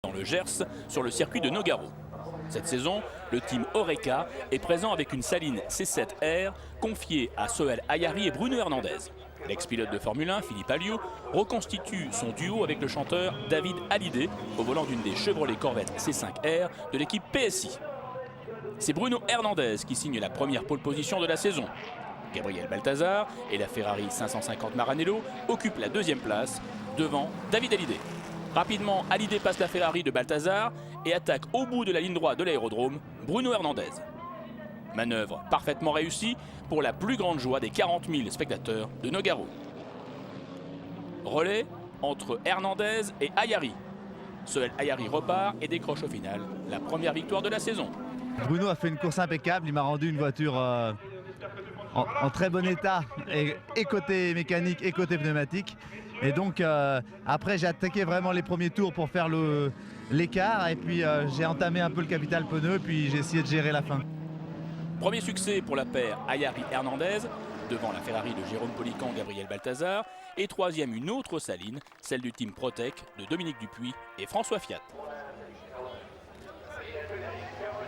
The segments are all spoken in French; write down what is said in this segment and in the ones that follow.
dans le Gers sur le circuit de Nogaro. Cette saison, le team Oreca est présent avec une Saline C7R confiée à Sohail Ayari et Bruno Hernandez. L'ex-pilote de Formule 1, Philippe Alliot, reconstitue son duo avec le chanteur David Hallyday au volant d'une des Chevrolet Corvette C5R de l'équipe PSI. C'est Bruno Hernandez qui signe la première pole position de la saison. Gabriel Balthazar et la Ferrari 550 Maranello occupent la deuxième place devant David Hallyday. Rapidement, Hallyday passe la Ferrari de Balthazar et attaque au bout de la ligne droite de l'aérodrome Bruno Hernandez. Manœuvre parfaitement réussie pour la plus grande joie des 40 000 spectateurs de Nogaro. Relais entre Hernandez et Ayari. Sohail Ayari repart et décroche au final la première victoire de la saison. Bruno a fait une course impeccable, il m'a rendu une voiture en très bon état, et côté mécanique et côté pneumatique. Et donc après j'ai attaqué vraiment les premiers tours pour faire l'écart, et puis j'ai entamé un peu le capital pneu, puis j'ai essayé de gérer la fin. Premier succès pour la paire Ayari-Hernandez, devant la Ferrari de Jérôme Polican, Gabriel Balthazar, et troisième une autre Saline, celle du team Protec de Dominique Dupuis et François Fiat.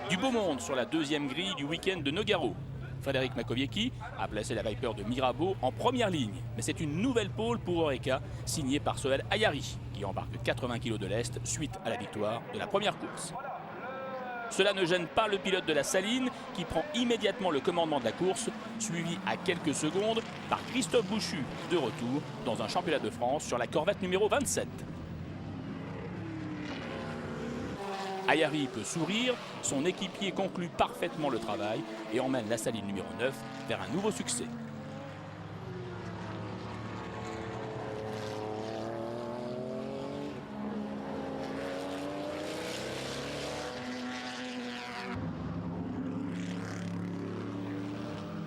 Du beau monde sur la deuxième grille du week-end de Nogaro. Frédéric Makowiecki a placé la Viper de Mirabeau en première ligne. Mais c'est une nouvelle pole pour Oreca, signée par Sohail Ayari, qui embarque 80 kg de lest suite à la victoire de la première course. Cela ne gêne pas le pilote de la Saline, qui prend immédiatement le commandement de la course, suivi à quelques secondes par Christophe Bouchu, de retour dans un championnat de France sur la Corvette numéro 27. Ayari peut sourire, son équipier conclut parfaitement le travail et emmène la Saline numéro 9 vers un nouveau succès.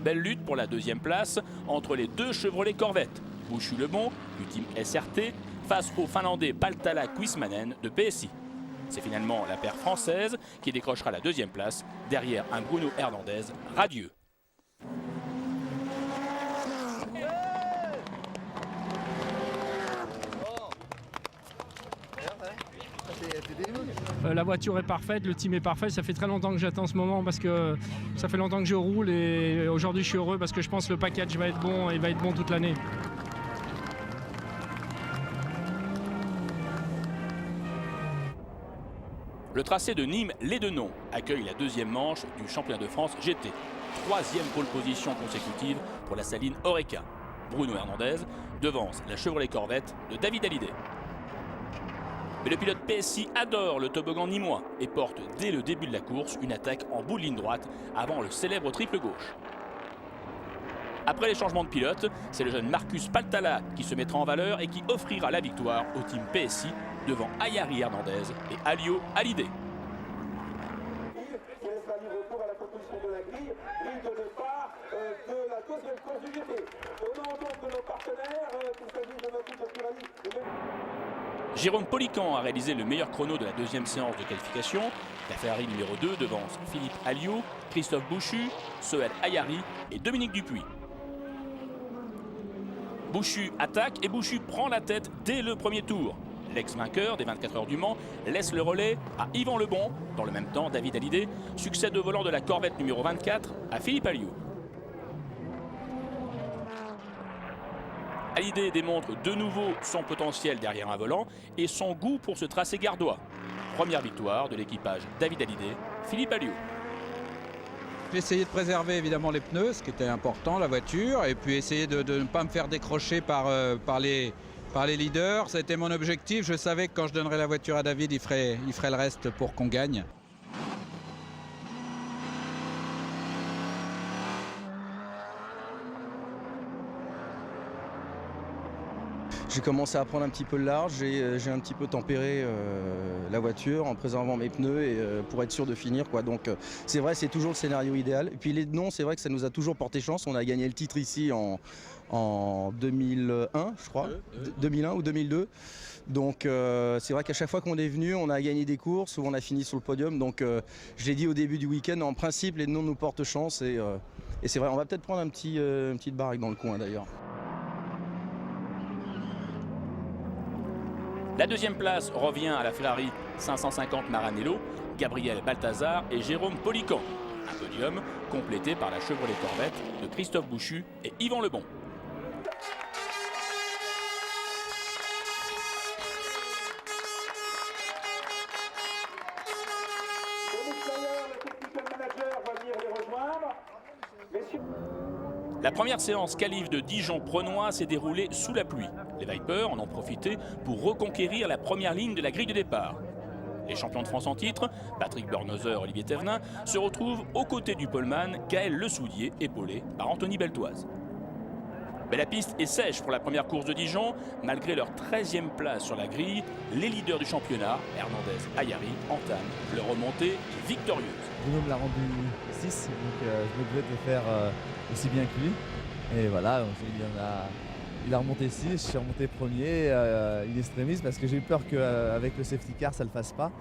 Belle lutte pour la deuxième place entre les deux Chevrolet Corvette. Bouchu-Lebon du team SRT face au Finlandais Paltala Kuismanen de PSI. C'est finalement la paire française qui décrochera la deuxième place derrière un Bruno Hernandez radieux. La voiture est parfaite, le team est parfait. Ça fait très longtemps que j'attends ce moment parce que ça fait longtemps que je roule et aujourd'hui je suis heureux parce que je pense que le package va être bon et va être bon toute l'année. Le tracé de Nîmes-les-Denon accueille la deuxième manche du championnat de France GT. Troisième pole position consécutive pour la Saline Oreca. Bruno Hernandez devance la Chevrolet Corvette de David Hallyday. Mais le pilote PSI adore le toboggan nîmois et porte dès le début de la course une attaque en bout de ligne droite avant le célèbre triple gauche. Après les changements de pilote, c'est le jeune Marcus Paltala qui se mettra en valeur et qui offrira la victoire au team PSI devant Ayari Hernandez et Alliot Hallyday. Jérôme Polican a réalisé le meilleur chrono de la deuxième séance de qualification. La Ferrari numéro 2 devance Philippe Alliot, Christophe Bouchu, Sohail Ayari et Dominique Dupuis. Bouchu attaque et Bouchu prend la tête dès le premier tour. L'ex-vainqueur des 24 heures du Mans laisse le relais à Yvan Lebon. Dans le même temps, David Hallyday succède au volant de la Corvette numéro 24 à Philippe Alliot. Hallyday démontre de nouveau son potentiel derrière un volant et son goût pour ce tracé gardois. Première victoire de l'équipage David Hallyday, Philippe Alliot. J'ai essayé de préserver évidemment les pneus, ce qui était important, la voiture, et puis essayer de ne pas me faire décrocher par les leaders. C'était mon objectif. Je savais que quand je donnerais la voiture à David, il ferait le reste pour qu'on gagne. J'ai commencé à prendre un petit peu le large, j'ai un petit peu tempéré la voiture en préservant mes pneus et, pour être sûr de finir, quoi. Donc c'est vrai, c'est toujours le scénario idéal. Et puis les noms, c'est vrai que ça nous a toujours porté chance. On a gagné le titre ici en 2001, je crois, 2001 ou 2002. Donc c'est vrai qu'à chaque fois qu'on est venu, on a gagné des courses ou on a fini sur le podium. Donc je l'ai dit au début du week-end, en principe, les noms nous portent chance. Et c'est vrai, on va peut-être prendre une petite baraque dans le coin d'ailleurs. La deuxième place revient à la Ferrari 550 Maranello, Gabriel Balthazar et Jérôme Polican. Un podium complété par la Chevrolet Corvette de Christophe Bouchu et Yvan Lebon. La première séance qualif de Dijon-Prenois s'est déroulée sous la pluie. Les Vipers en ont profité pour reconquérir la première ligne de la grille de départ. Les champions de France en titre, Patrick Bernauser, Olivier Thévenin, se retrouvent aux côtés du poleman Gaël Lesoudier, épaulé par Anthony Beltoise. Mais la piste est sèche pour la première course de Dijon. Malgré leur 13e place sur la grille, les leaders du championnat, Hernandez, Ayari, entament leur remontée victorieuse. Bruno me l'a rendu 6, donc je me devais de faire aussi bien que lui. Et voilà, il a remonté 6, je suis remonté premier, in extremis, parce que j'ai eu peur qu'avec le safety car ça ne le fasse pas.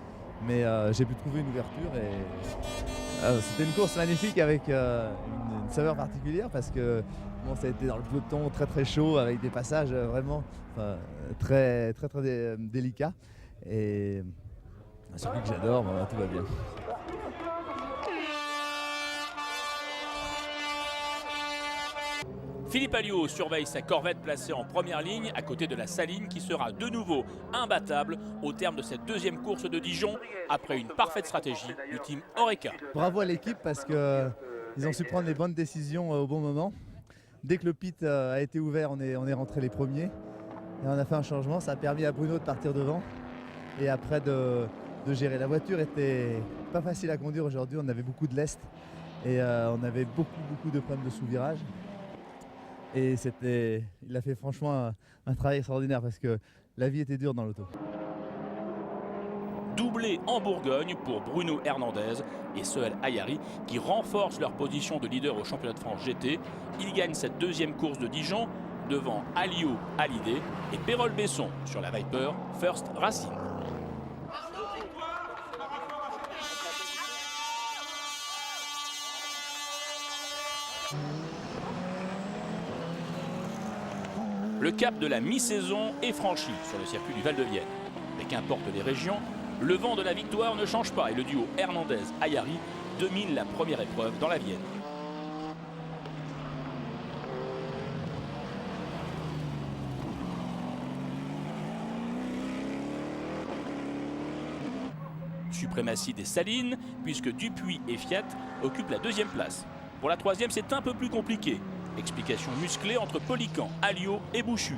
Mais j'ai pu trouver une ouverture et c'était une course magnifique avec une saveur particulière parce que bon, ça a été dans le peloton très chaud avec des passages vraiment très délicats. Et celui que j'adore, tout va bien. Philippe Alliot surveille sa Corvette placée en première ligne à côté de la Saline qui sera de nouveau imbattable au terme de cette deuxième course de Dijon après une parfaite stratégie du team Oreca. Bravo à l'équipe parce qu'ils ont su prendre les bonnes décisions au bon moment. Dès que le pit a été ouvert, on est rentré les premiers et on a fait un changement. Ça a permis à Bruno de partir devant et après de gérer. La voiture était pas facile à conduire aujourd'hui, on avait beaucoup de lest et on avait beaucoup de problèmes de sous-virage. Et il a fait franchement un travail extraordinaire parce que la vie était dure dans l'auto. Doublé en Bourgogne pour Bruno Hernandez et Sohail Ayari qui renforcent leur position de leader au championnat de France GT. Ils gagnent cette deuxième course de Dijon devant Alliot Hallyday et Pérol Besson sur la Viper First Racing. Le cap de la mi-saison est franchi sur le circuit du Val-de-Vienne. Mais qu'importe les régions, le vent de la victoire ne change pas et le duo Hernandez-Ayari domine la première épreuve dans la Vienne. Suprématie des Salines, puisque Dupuis et Fiat occupent la deuxième place. Pour la troisième, c'est un peu plus compliqué. Explication musclée entre Polican, Alliot et Bouchu.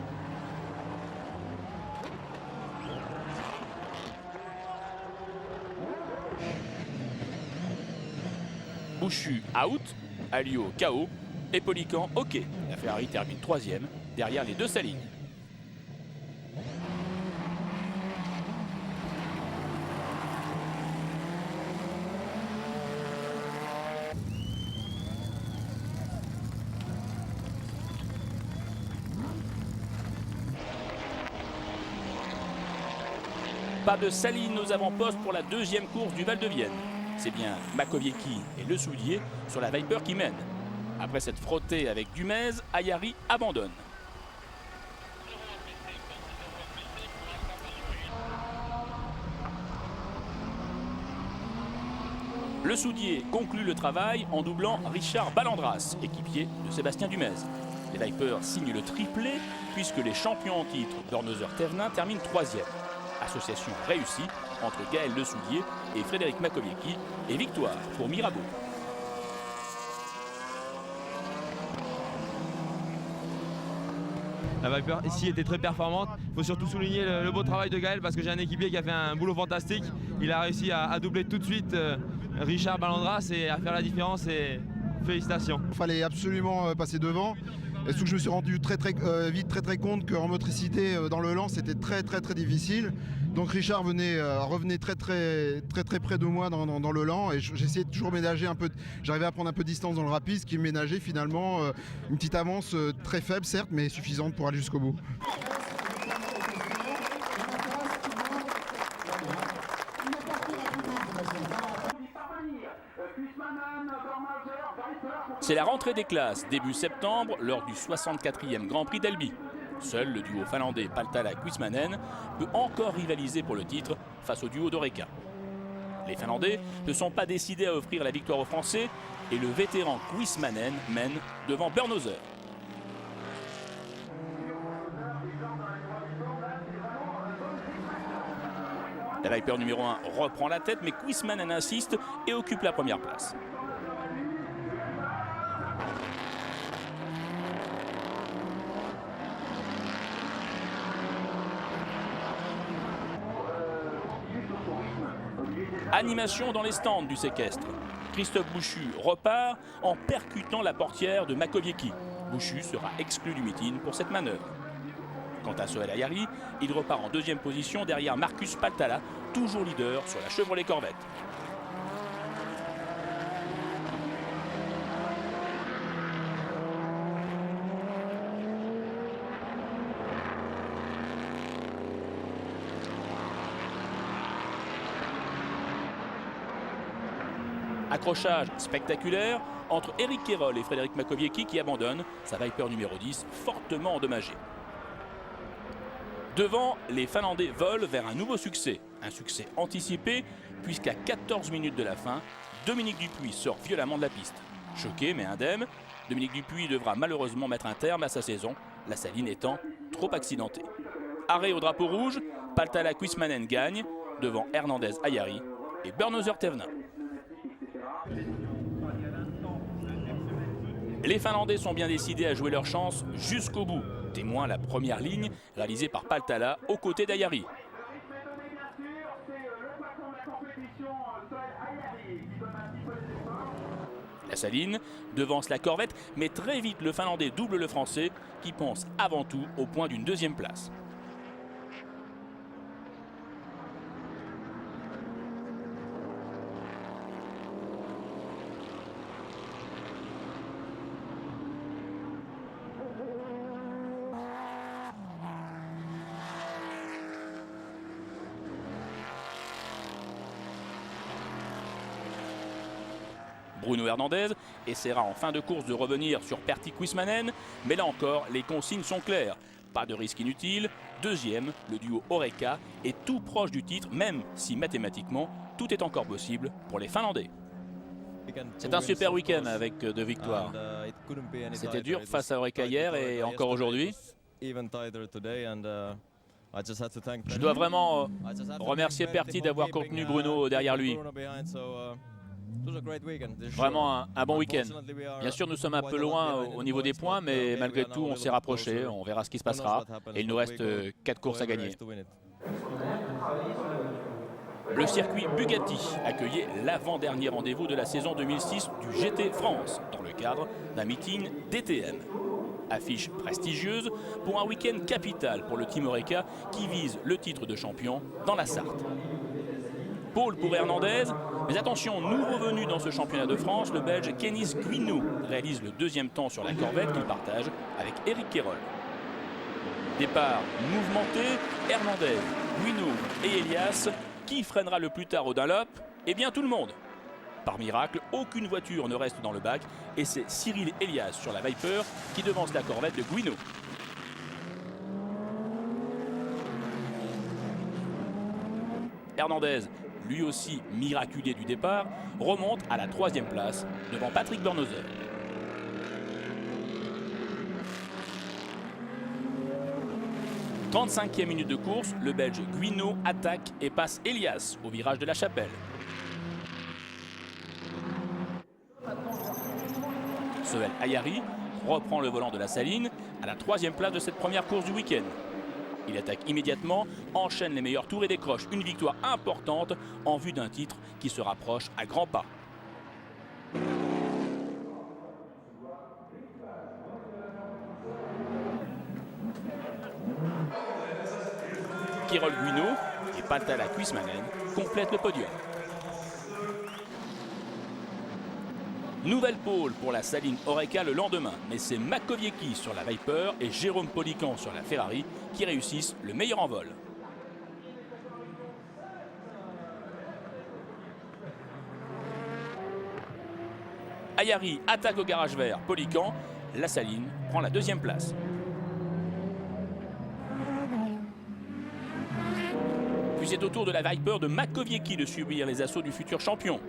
Bouchu out, Alliot KO et Polican OK. La Ferrari termine troisième derrière les deux Salines. Pas de Saline aux avant-postes pour la deuxième course du Val-de-Vienne. C'est bien Makowiecki et Lesoudier sur la Viper qui mènent. Après cette frottée avec Dumez, Ayari abandonne. Lesoudier conclut le travail en doublant Richard Ballandras, équipier de Sébastien Dumez. Les Vipers signent le triplé puisque les champions en titre Bernauser-Thévenin terminent troisième. Association réussie entre Gaël Lesoudier et Frédéric Makowiecki et victoire pour Mirabeau. La Viper ici était très performante. Il faut surtout souligner le beau travail de Gaël parce que j'ai un équipier qui a fait un boulot fantastique. Il a réussi à doubler tout de suite Richard Ballandras et à faire la différence et félicitations. Il fallait absolument passer devant. Et surtout que je me suis rendu vite très compte qu'en motricité dans le lent c'était très difficile. Donc Richard revenait très près de moi dans le lent et j'essayais de toujours ménager un peu. J'arrivais à prendre un peu de distance dans le rapide, ce qui me ménageait finalement une petite avance très faible certes, mais suffisante pour aller jusqu'au bout. C'est la rentrée des classes début septembre lors du 64e Grand Prix d'Albi. Seul le duo finlandais Paltala-Kuismanen peut encore rivaliser pour le titre face au duo d'Oreca. Les Finlandais ne sont pas décidés à offrir la victoire aux Français et le vétéran Kuismanen mène devant Bernhauser. La Viper numéro 1 reprend la tête, mais Kuismanen insiste et occupe la première place. Animation dans les stands du séquestre. Christophe Bouchu repart en percutant la portière de Makowiecki. Bouchu sera exclu du meeting pour cette manœuvre. Quant à Sohail Ayari, il repart en deuxième position derrière Marcus Paltala, toujours leader sur la Chevrolet Corvette. Accrochage spectaculaire entre Eric Kerol et Frédéric Makowiecki qui abandonne sa Viper numéro 10 fortement endommagée. Devant, les Finlandais volent vers un nouveau succès. Un succès anticipé puisqu'à 14 minutes de la fin, Dominique Dupuis sort violemment de la piste. Choqué mais indemne, Dominique Dupuis devra malheureusement mettre un terme à sa saison, la Saline étant trop accidentée. Arrêt au drapeau rouge, Paltala-Kuismanen gagne devant Hernandez Ayari et Bernhauser-Thévenin. Les Finlandais sont bien décidés à jouer leur chance jusqu'au bout. Témoin la première ligne réalisée par Paltala aux côtés d'Ayari. La Saline devance la Corvette, mais très vite le Finlandais double le Français qui pense avant tout au point d'une deuxième place. Bruno Hernandez essaiera en fin de course de revenir sur Pertti Kuismanen, mais là encore, les consignes sont claires. Pas de risque inutile. Deuxième, le duo Oreca est tout proche du titre, même si mathématiquement, tout est encore possible pour les Finlandais. C'est un super week-end avec 2 victoires. C'était dur face à Oreca hier et encore aujourd'hui. Je dois vraiment remercier Pertti d'avoir contenu Bruno derrière lui. Vraiment un bon week-end. Bien sûr, nous sommes un peu loin au niveau des points, mais malgré tout, on s'est rapprochés. On verra ce qui se passera. Et il nous reste 4 courses à gagner. Le circuit Bugatti accueillait l'avant-dernier rendez-vous de la saison 2006 du GT France, dans le cadre d'un meeting DTM. Affiche prestigieuse pour un week-end capital pour le Team Oreca qui vise le titre de champion dans la Sarthe. Pôle pour Hernandez, mais attention, nouveau venu dans ce championnat de France, le Belge Kenis Guinou réalise le deuxième temps sur la Corvette qu'il partage avec Eric Kerol. Départ mouvementé, Hernandez, Guinou et Elias. Qui freinera le plus tard au Dunlop? Eh bien tout le monde. Par miracle, aucune voiture ne reste dans le bac et c'est Cyril Elias sur la Viper qui devance la Corvette de Guinou. Hernandez, lui aussi miraculé du départ, remonte à la 3e place devant Patrick Bernhauser. « 35e minute de course, le Belge Guinou attaque et passe Elias au virage de la Chapelle. Sohail Ayari reprend le volant de la Saline à la 3e place de cette première course du week-end. Il attaque immédiatement, enchaîne les meilleurs tours et décroche une victoire importante en vue d'un titre qui se rapproche à grands pas. Kerol Guinou et Paltala-Kuismanen complètent le podium. Nouvelle pole pour la Saline Oreca le lendemain, mais c'est Makowiecki sur la Viper et Jérôme Polican sur la Ferrari qui réussissent le meilleur envol. Ayari attaque au garage vert, Polican, la Saline prend la 2e place. c'est au tour de la Viper de Makowiecki de subir les assauts du futur champion.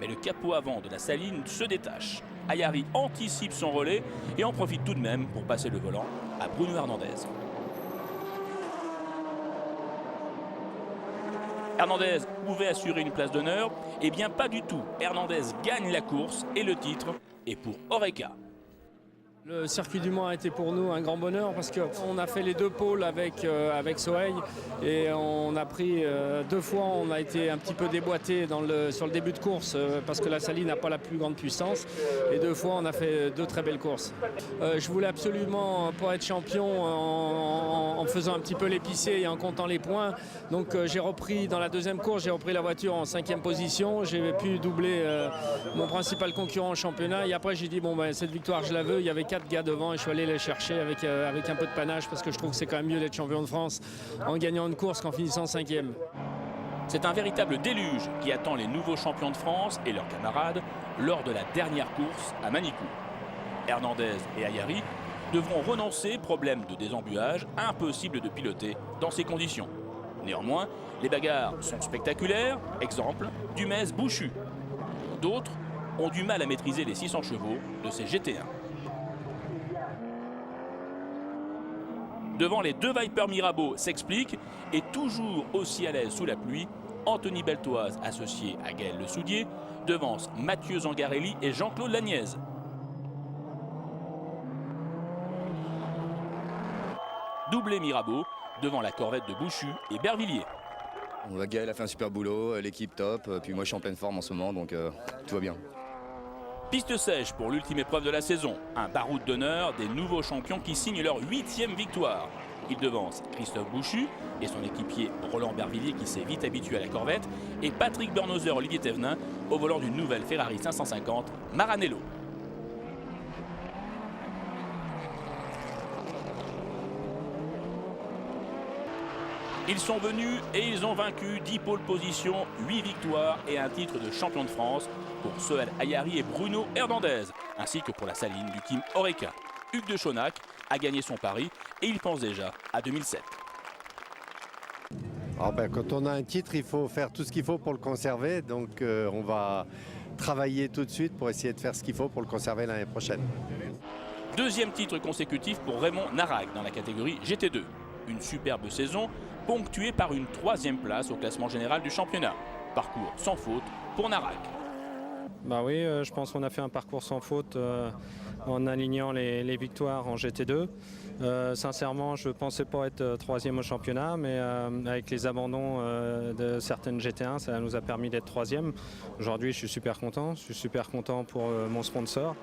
Mais le capot avant de la Saline se détache. Ayari anticipe son relais et en profite tout de même pour passer le volant à Bruno Hernandez. Hernandez pouvait assurer une place d'honneur, et bien pas du tout. Hernandez gagne la course et le titre est pour Oreca. Le circuit du Mans a été pour nous un grand bonheur parce qu'on a fait les deux pôles avec Soleil et on a pris deux fois, on a été un petit peu déboîté sur le début de course parce que la Saline n'a pas la plus grande puissance et deux fois on a fait deux très belles courses. Je voulais absolument pas être champion en faisant un petit peu l'épicier et en comptant les points. Donc j'ai repris dans la deuxième course, j'ai repris la voiture en 5e position, j'ai pu doubler mon principal concurrent au championnat et après j'ai dit bon ben cette victoire je la veux, il y avait 4 gars devant et je suis allé les chercher avec un peu de panache parce que je trouve que c'est quand même mieux d'être champion de France en gagnant une course qu'en finissant 5e. C'est un véritable déluge qui attend les nouveaux champions de France et leurs camarades lors de la dernière course à Manicourt. Hernandez et Ayari devront renoncer, problème de désembuage, impossible de piloter dans ces conditions. Néanmoins, les bagarres sont spectaculaires, exemple Dumez-Bouchu. D'autres ont du mal à maîtriser les 600 chevaux de ces GT1. Devant les deux Viper Mirabeau s'explique et toujours aussi à l'aise sous la pluie, Anthony Beltoise, associé à Gaël Le Soudier, devance Mathieu Zangarelli et Jean-Claude Lagnaise. Doublé Mirabeau devant la Corvette de Bouchu et Bervilliers. Gaël a fait un super boulot, l'équipe top, puis moi je suis en pleine forme en ce moment donc tout va bien. Piste sèche pour l'ultime épreuve de la saison. Un baroud d'honneur des nouveaux champions qui signent leur 8e victoire. Ils devancent Christophe Bouchu et son équipier Roland Bervilliers qui s'est vite habitué à la Corvette et Patrick Bernauser, Olivier Thévenin au volant d'une nouvelle Ferrari 550 Maranello. Ils sont venus et ils ont vaincu 10 pôles positions, 8 victoires et un titre de champion de France pour Sohail Ayari et Bruno Hernandez, ainsi que pour la Saline du team Oreca. Hugues de Chaunac a gagné son pari et il pense déjà à 2007. Quand on a un titre, il faut faire tout ce qu'il faut pour le conserver, donc on va travailler tout de suite pour essayer de faire ce qu'il faut pour le conserver l'année prochaine. Deuxième titre consécutif pour Raymond Narac dans la catégorie GT2. Une superbe saison ponctuée par une 3e place au classement général du championnat. Parcours sans faute pour Narac. Oui, je pense qu'on a fait un parcours sans faute en alignant les victoires en GT2. Sincèrement, je ne pensais pas être 3e au championnat, mais avec les abandons de certaines GT1, ça nous a permis d'être 3e. Aujourd'hui, je suis super content. Je suis super content pour mon sponsor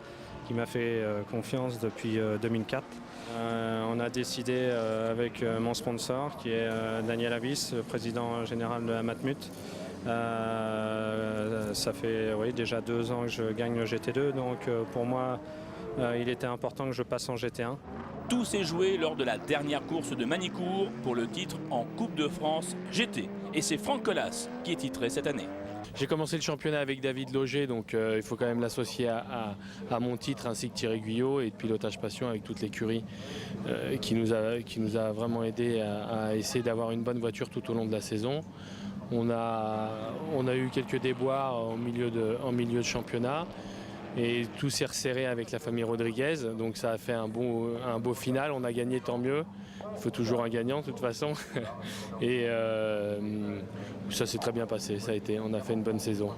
qui m'a fait confiance depuis 2004. On a décidé avec mon sponsor, qui est Daniel Avis, président général de la Matmut. Ça fait déjà 2 ans que je gagne le GT2, donc pour moi, il était important que je passe en GT1. Tout s'est joué lors de la dernière course de Manicourt pour le titre en Coupe de France GT. Et c'est Franck Colas qui est titré cette année. J'ai commencé le championnat avec David Loger, donc il faut quand même l'associer à mon titre ainsi que Thierry Guyot et de Pilotage Passion avec toute l'écurie qui nous a vraiment aidé à essayer d'avoir une bonne voiture tout au long de la saison. On a eu quelques déboires en milieu de championnat et tout s'est resserré avec la famille Rodriguez, donc ça a fait un beau final. On a gagné, tant mieux. Il faut toujours un gagnant de toute façon. Et ça s'est très bien passé, on a fait une bonne saison.